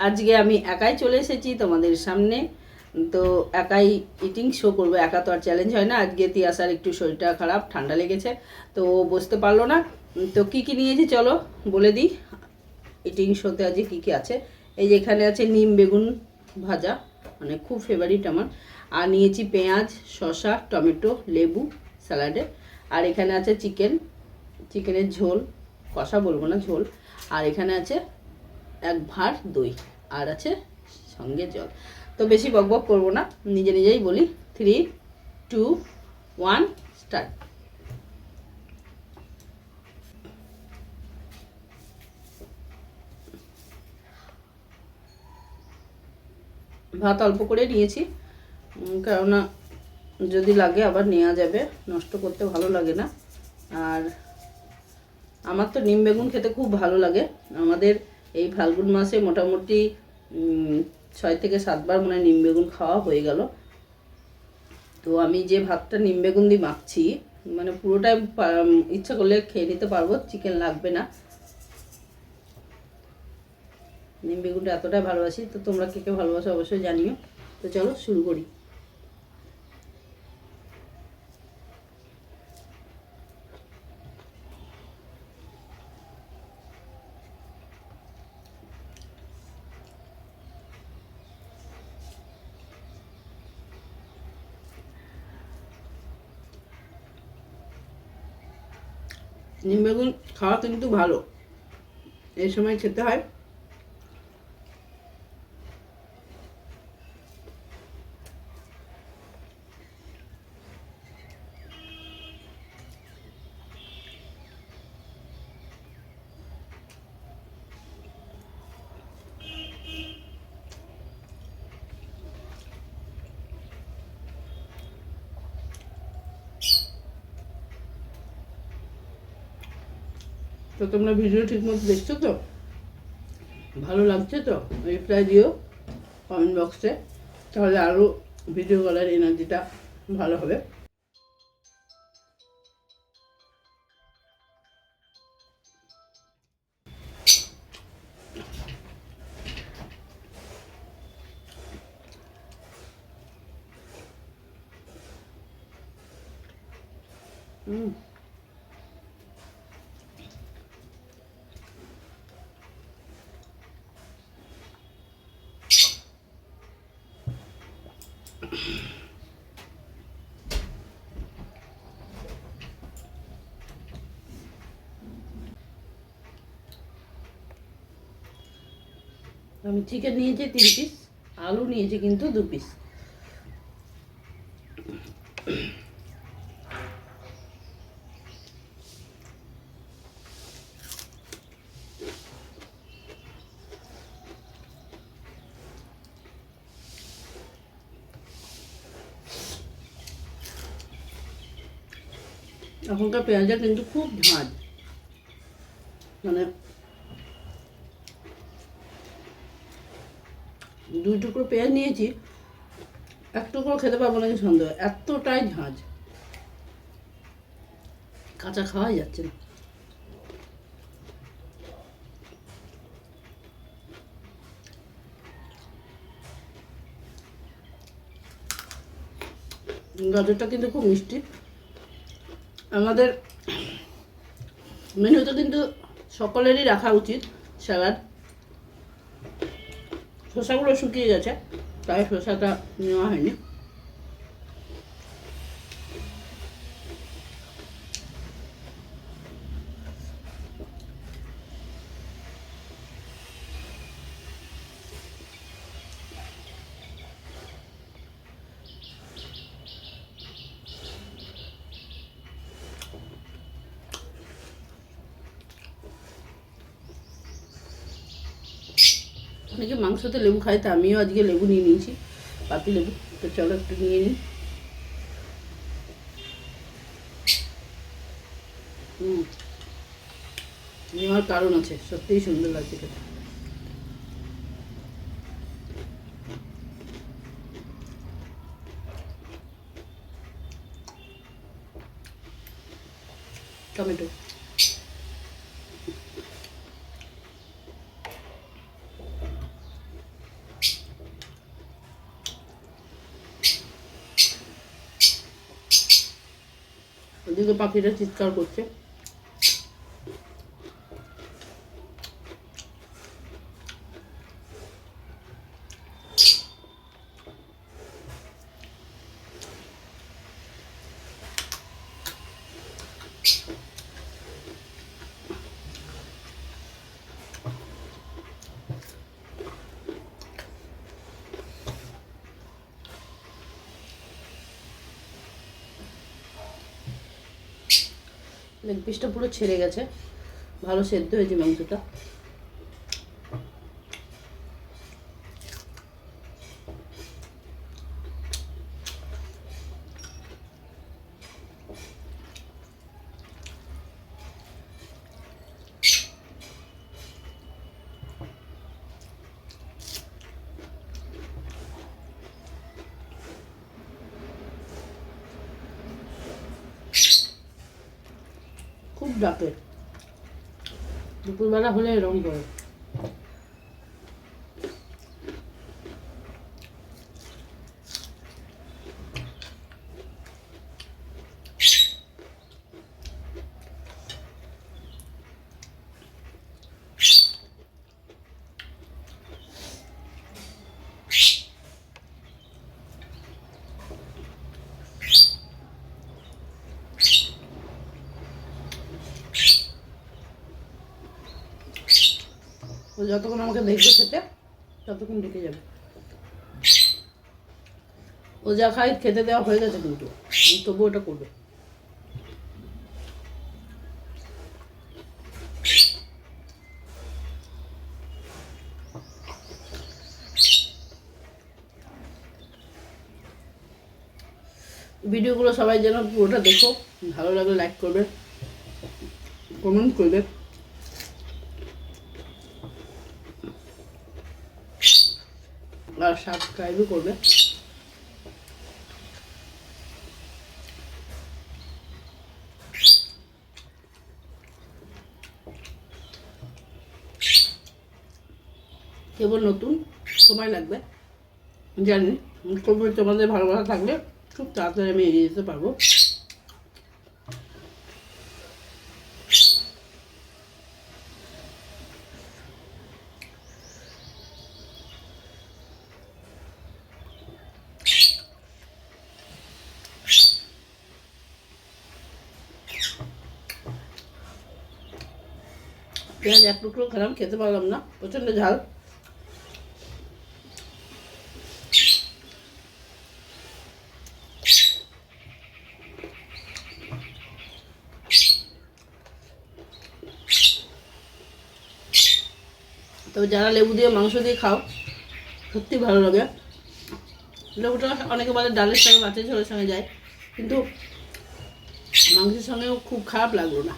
আজকে আমি একাই চলে এসেছি তোমাদের সামনে। তো একাই ইটিং শো করবো, একা তো আর চ্যালেঞ্জ হয় না। আজকে তিয়াসার একটু শরীরটা খারাপ, ঠান্ডা লেগেছে, তো ও বসতে পারলো না। তো কি কি নিয়েছি চলো বলে দিই। ইটিং শোতে আজকে কী কী আছে, এই যে এখানে আছে নিম বেগুন ভাজা, মানে খুব ফেভারিট আমার। আর নিয়েছি পেঁয়াজ, শসা, টমেটো, লেবু স্যালাডে। আর এখানে আছে চিকেনের ঝোল, কষা বলবো না, ঝোল। আর এখানে আছে এক ভাঁড় দই, আর আছে সঙ্গে জল। তো বেশি বকবক করবো না, নিজে নিজেই বলি। 3, 2, 1 স্টার্ট। ভাত অল্প করে নিয়েছি, কেননা যদি লাগে আবার নেওয়া যাবে, নষ্ট করতে ভালো লাগে না। আর আমার তো নিম বেগুন খেতে খুব ভালো লাগে। আমাদের এই ফাল্গুন মাসে মোটামুটি 6 থেকে 7 বার মনে হয় নিম বেগুন খাওয়া হয়ে গেল। তো আমি যে ভাতটা নিম বেগুন দিয়ে মাখছি, মানে পুরোটাই ইচ্ছা করলে খেয়ে নিতে পারবো, চিকেন লাগবে না। নিম বেগুনটা এতটাই ভালোবাসি, তো তোমরা কে কে ভালোবাসো অবশ্যই জানিও। তো চলো শুরু করি। নিম বেগুন খাওয়া কিন্তু ভালো, এই সময় খেতে হয়। তো তোমরা ভিডিও ঠিক মতো দেখছো তো, ভালো লাগছে তো, রিপ্লাই দিও কমেন্ট বক্সে, তাহলে আরও ভিডিও করার এনার্জিটা ভালো হবে। আমি চিকেন নিয়েছি 3 পিস, আলু নিয়েছি কিন্তু 2 পিস। এখনকার পেঁয়াজটা কিন্তু খুব ঝাঁজ, মানে 2 টুকরো পেঁয়াজ নিয়েছি, 1 টুকরো খেতে পারবো নাকি সন্দেহ, এতটাই ঝাঁজ, কাঁচা খাওয়াই যাচ্ছে না। গাজরটা কিন্তু খুব মিষ্টি। আমাদের মেনুতে কিন্তু সকলেরই রাখা উচিত স্যালাড। শসাগুলো শুকিয়ে গেছে, তাই শসাটা নেওয়া হয়নি। অনেকে মাংসতে লেবু খায়, তা আমিও আজকে লেবু নিয়ে নিয়েছি, পাতি লেবু। তো চলো একটু নিয়ে নিই। নেওয়ার কারণ আছে, সত্যিই সুন্দর লাগছে খেতে। টমেটো, ওদিকে পাখিটা চিৎকার করছে। লেগ পিসটা পুরো ছেড়ে গেছে, ভালো সেদ্ধ হয়েছে মাংসটা। খুব ডাকে, দুপুরবেলা হলে এরকম করে। ও যতক্ষণ আমাকে দেখবে খেতে ততক্ষণ ঢুকে যাবে। ও যা খাই খেতে দেওয়া হয়ে গেছে, কিন্তু তবু ওটা করবে। ভিডিওগুলো সবাই যেন পুরোটা দেখো, ভালো লাগলে লাইক করবে, কমেন্ট করবে, আর সাবস্ক্রাইবও করবে। কেবল নতুন, সময় লাগবে জানি, তবু তোমাদের ভালোবাসা থাকলে খুব তাড়াতাড়ি আমি এগিয়ে যেতে পারবো। পেঁয়াজ এক টুকরো খেলাম, খেতে পারলাম না, প্রচণ্ড ঝাল। তবে যারা লেবু দিয়ে মাংস দিয়ে খাও সত্যি ভালো লাগে। লেবুটা অনেকে বলে ডালের সঙ্গে মাছের ঝোলের সঙ্গে যায়, কিন্তু মাংসের সঙ্গেও খুব খারাপ লাগলো না,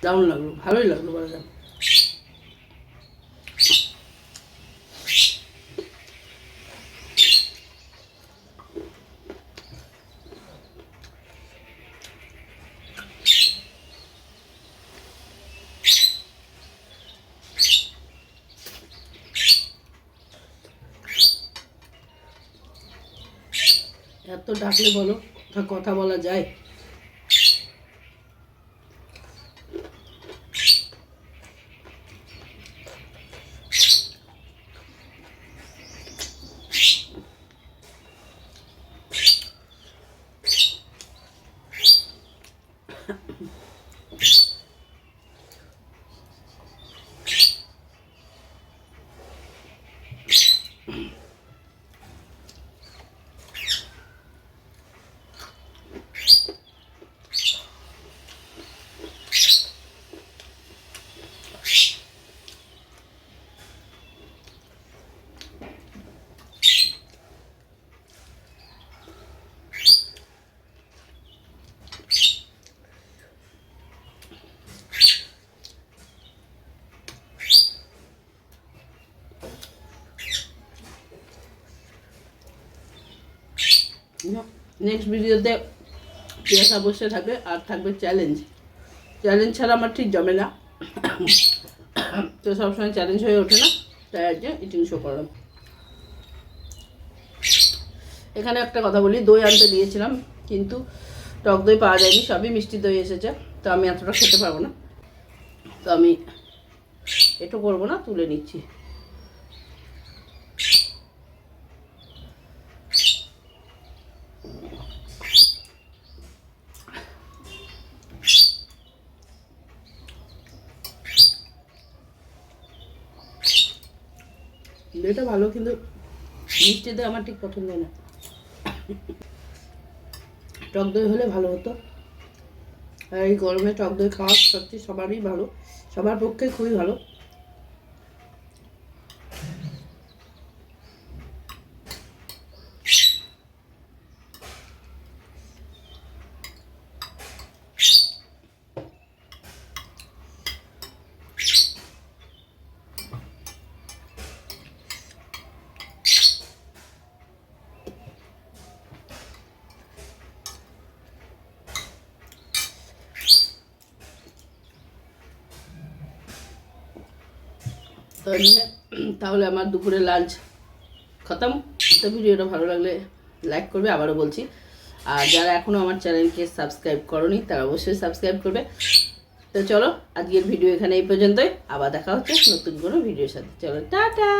দারুণ লাগলো, ভালোই লাগলো বলা যায়। এত ডাকলে বলো কথা বলা যায়? নেক্সট ভিডিওতে পেঁয়াজ অবশ্যই থাকবে, আর থাকবে চ্যালেঞ্জ। চ্যালেঞ্জ ছাড়া আমার ঠিক জমে না, তো সবসময় চ্যালেঞ্জ হয়ে ওঠে না, তাই আজকে ইটিং শো করলাম। এখানে একটা কথা বলি, দই আনতে দিয়েছিলাম কিন্তু টক দই পাওয়া যায়নি, সবই মিষ্টি দই এসেছে। তো আমি এতটা খেতে পারবো না, তো আমি এটু করবো না, তুলে নিচ্ছি। দইটা ভালো, কিন্তু মিষ্টি দই আমার ঠিক পছন্দ না। টক দই হলে ভালো হতো। আর এই গরমে টক দই খাওয়া সত্যি সবারই ভালো, সবার পক্ষে খুবই ভালো। তো তাহলে আমার দুপুরে লাঞ্চ খতম। তো ভিডিওটা ভালো লাগলে লাইক করবে, আবারও বলছি। আর যারা এখনও আমার চ্যানেলকে সাবস্ক্রাইব করনি তারা অবশ্যই সাবস্ক্রাইব করবে। তো চলো, আজকের ভিডিও এখানে এই পর্যন্তই। আবার দেখা হচ্ছে নতুন কোনো ভিডিওর সাথে। চলো, টাটা।